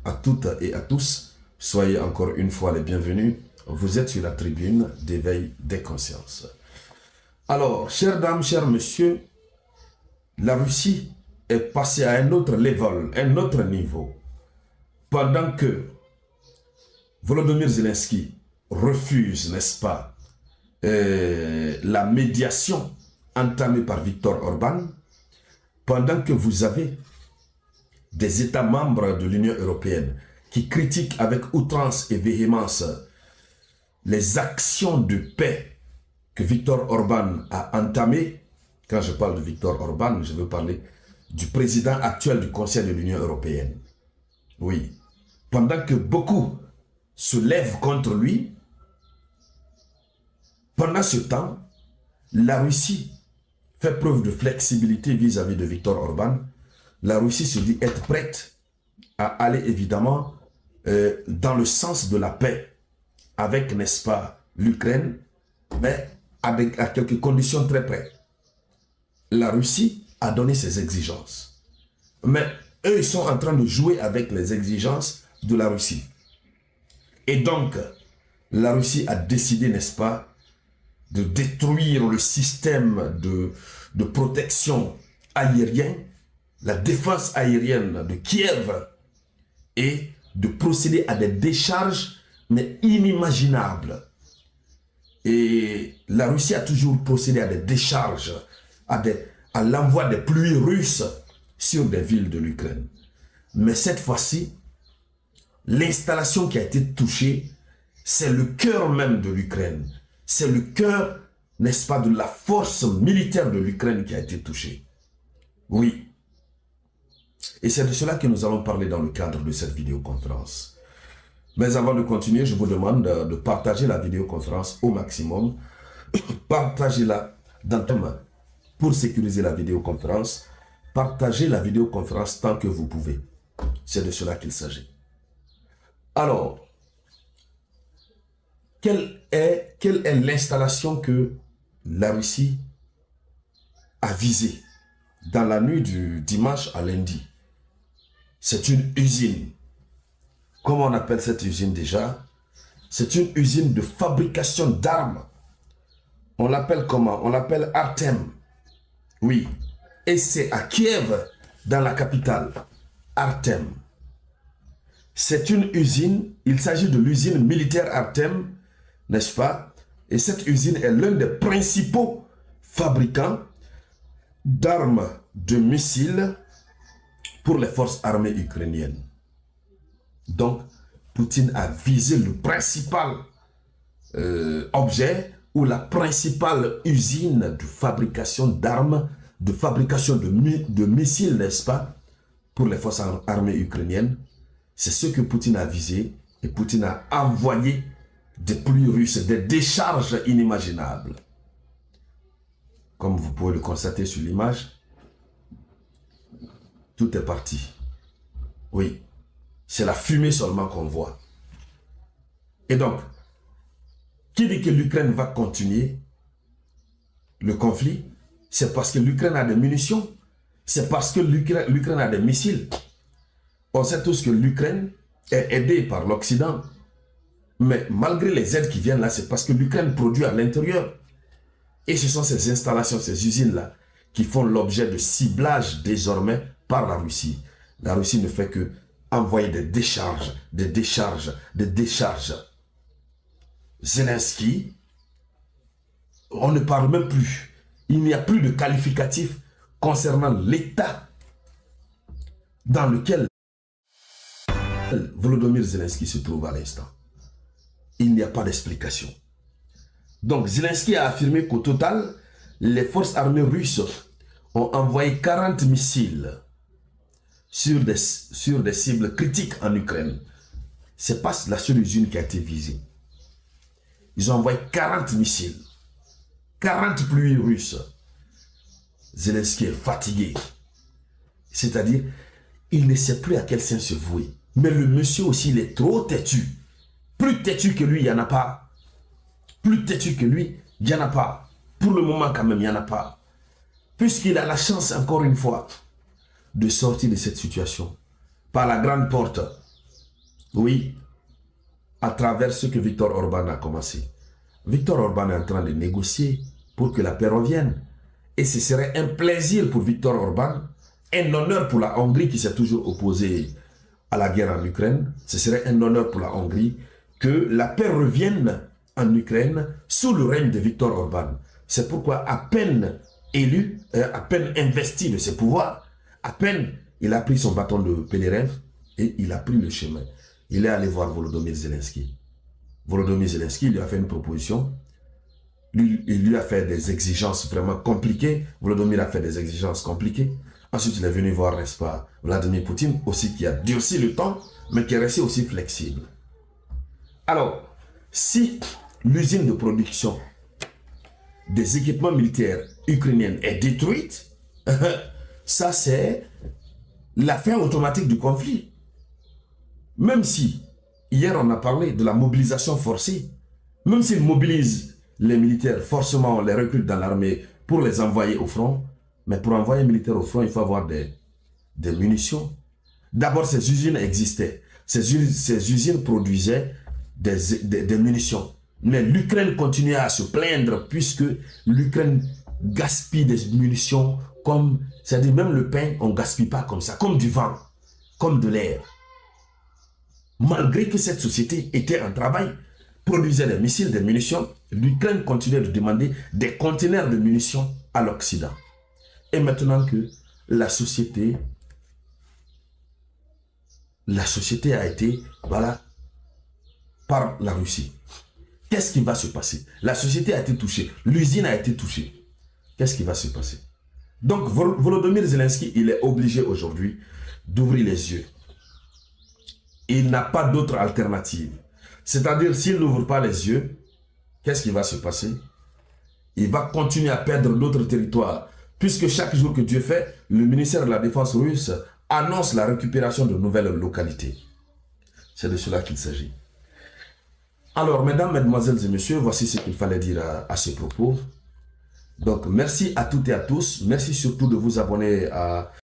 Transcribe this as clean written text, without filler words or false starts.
à toutes et à tous. Soyez encore une fois les bienvenus. Vous êtes sur la tribune d'éveil des consciences. Alors, chères dames, chers messieurs, la Russie est passée à un autre level, un autre niveau. Pendant que Volodymyr Zelensky refuse, n'est-ce pas, la médiation entamée par Viktor Orban, pendant que vous avez des États membres de l'Union européenne qui critiquent avec outrance et véhémence les actions de paix que Viktor Orban a entamées. Quand je parle de Viktor Orban, je veux parler du président actuel du Conseil de l'Union européenne. Oui. Pendant que beaucoup se lèvent contre lui, pendant ce temps, la Russie fait preuve de flexibilité vis-à-vis de Viktor Orban. La Russie se dit être prête à aller évidemment dans le sens de la paix avec, n'est-ce pas, l'Ukraine, mais avec, à quelques conditions très près. La Russie a donné ses exigences. Mais eux, ils sont en train de jouer avec les exigences de la Russie. Et donc, la Russie a décidé, n'est-ce pas, de détruire le système de protection aérienne, la défense aérienne de Kiev, et de procéder à des décharges, mais inimaginables. Et la Russie a toujours procédé à des décharges, à l'envoi des pluies russes sur des villes de l'Ukraine. Mais cette fois-ci, l'installation qui a été touchée, c'est le cœur même de l'Ukraine. C'est le cœur, n'est-ce pas, de la force militaire de l'Ukraine qui a été touchée. Oui. Et c'est de cela que nous allons parler dans le cadre de cette vidéoconférence. Mais avant de continuer, je vous demande de partager la vidéoconférence au maximum. Partagez-la dans tout le monde. Pour sécuriser la vidéoconférence, partagez la vidéoconférence tant que vous pouvez. C'est de cela qu'il s'agit. Alors, quelle est l'installation que la Russie a visée dans la nuit du dimanche à lundi? C'est une usine. Comment on appelle cette usine déjà? C'est une usine de fabrication d'armes. On l'appelle comment? On l'appelle Artem. Oui. Et c'est à Kiev, dans la capitale. Artem. C'est une usine, il s'agit de l'usine militaire Artem, n'est-ce pas? Et cette usine est l'un des principaux fabricants d'armes de missiles pour les forces armées ukrainiennes. Donc, Poutine a visé le principal objet ou la principale usine de fabrication d'armes, de fabrication de missiles, n'est-ce pas, pour les forces armées ukrainiennes. C'est ce que Poutine a visé et Poutine a envoyé des pluies russes, des décharges inimaginables. Comme vous pouvez le constater sur l'image, tout est parti. Oui, c'est la fumée seulement qu'on voit. Et donc, qui dit que l'Ukraine va continuer le conflit? C'est parce que l'Ukraine a des munitions, c'est parce que l'Ukraine a des missiles. On sait tous que l'Ukraine est aidée par l'Occident. Mais malgré les aides qui viennent là, c'est parce que l'Ukraine produit à l'intérieur. Et ce sont ces installations, ces usines-là, qui font l'objet de ciblage désormais par la Russie. La Russie ne fait que envoyer des décharges, des décharges, des décharges. Zelensky, on ne parle même plus. Il n'y a plus de qualificatif concernant l'état dans lequel Volodymyr Zelensky se trouve à l'instant. Il n'y a pas d'explication. Donc Zelensky a affirmé qu'au total, les forces armées russes ont envoyé 40 missiles sur des cibles critiques en Ukraine. Ce n'est pas la seule usine qui a été visée. Ils ont envoyé 40 missiles. 40 pluies russes. Zelensky est fatigué. C'est-à-dire, il ne sait plus à quel sein se vouer. Mais le monsieur aussi, il est trop têtu. Plus têtu que lui, il n'y en a pas. Plus têtu que lui, il n'y en a pas. Pour le moment, quand même, il n'y en a pas. Puisqu'il a la chance, encore une fois, de sortir de cette situation par la grande porte. Oui, à travers ce que Viktor Orban a commencé. Viktor Orban est en train de négocier pour que la paix revienne. Et ce serait un plaisir pour Viktor Orban, un honneur pour la Hongrie qui s'est toujours opposée à la guerre en Ukraine. Ce serait un honneur pour la Hongrie que la paix revienne en Ukraine sous le règne de Viktor Orban. C'est pourquoi à peine élu, à peine investi de ses pouvoirs, à peine il a pris son bâton de pèlerin et il a pris le chemin. Il est allé voir Volodymyr Zelensky. Volodymyr Zelensky lui a fait une proposition. Il lui a fait des exigences vraiment compliquées. Volodymyr a fait des exigences compliquées. Ensuite, il est venu voir, n'est-ce pas, Vladimir Poutine, aussi qui a durci le temps, mais qui est resté aussi flexible. Alors, si l'usine de production des équipements militaires ukrainiens est détruite, ça c'est la fin automatique du conflit. Même si, hier on a parlé de la mobilisation forcée, même s'ils mobilisent les militaires, forcément on les recrute dans l'armée pour les envoyer au front, mais pour envoyer un militaire au front, il faut avoir des munitions. D'abord, ces usines existaient. Ces usines produisaient des munitions. Mais l'Ukraine continuait à se plaindre puisque l'Ukraine gaspille des munitions comme, c'est-à-dire même le pain, on ne gaspille pas comme ça, comme du vent, comme de l'air. Malgré que cette société était en travail, produisait des missiles, des munitions, l'Ukraine continuait de demander des conteneurs de munitions à l'Occident. Et maintenant que la société a été, voilà, par la Russie. Qu'est-ce qui va se passer? La société a été touchée, l'usine a été touchée. Qu'est-ce qui va se passer? Donc Volodymyr Zelensky, il est obligé aujourd'hui d'ouvrir les yeux. Il n'a pas d'autre alternative. C'est-à-dire, s'il n'ouvre pas les yeux, qu'est-ce qui va se passer? Il va continuer à perdre d'autres territoires. Puisque chaque jour que Dieu fait, le ministère de la Défense russe annonce la récupération de nouvelles localités. C'est de cela qu'il s'agit. Alors, mesdames, mesdemoiselles et messieurs, voici ce qu'il fallait dire à ce propos. Donc, merci à toutes et à tous. Merci surtout de vous abonner à